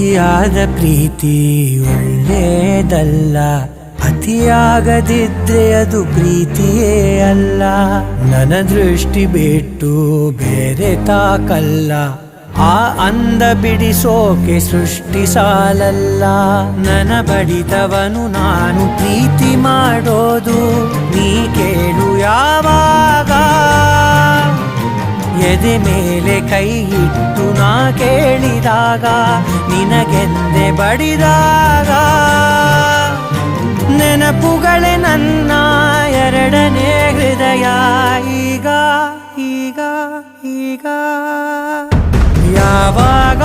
ಅತಿಯಾದ ಪ್ರೀತಿ ಒಳ್ಳೆಯದಲ್ಲ, ಅತಿಯಾಗದಿದ್ರೆ ಅದು ಪ್ರೀತಿಯೇ ಅಲ್ಲ. ನನ್ನ ದೃಷ್ಟಿ ಬಿಟ್ಟು ಬೇರೆ ತಾಕಲ್ಲ, ಆ ಅಂದ ಬಿಡಿಸೋಕೆ ಸೃಷ್ಟಿ ಸಾಲಲ್ಲ. ನನ್ನ ಬಡಿದವನು ನಾನು ಪ್ರೀತಿ ಮಾಡೋದು ನೀ ಕೇಳು ಯಾವಾಗ. ಎದೆ ಮೇಲೆ ಕೈ ಇಟ್ಟು ನಾ ಕೇಳಿದಾಗ, ನಿನಗೆಂದೆ ಬಡಿದಾಗ. ನೆನಪುಗಳೇ ನನ್ನ ಎರಡನೇ ಹೃದಯ ಈಗ ಈಗ ಈಗ. ಯಾವಾಗ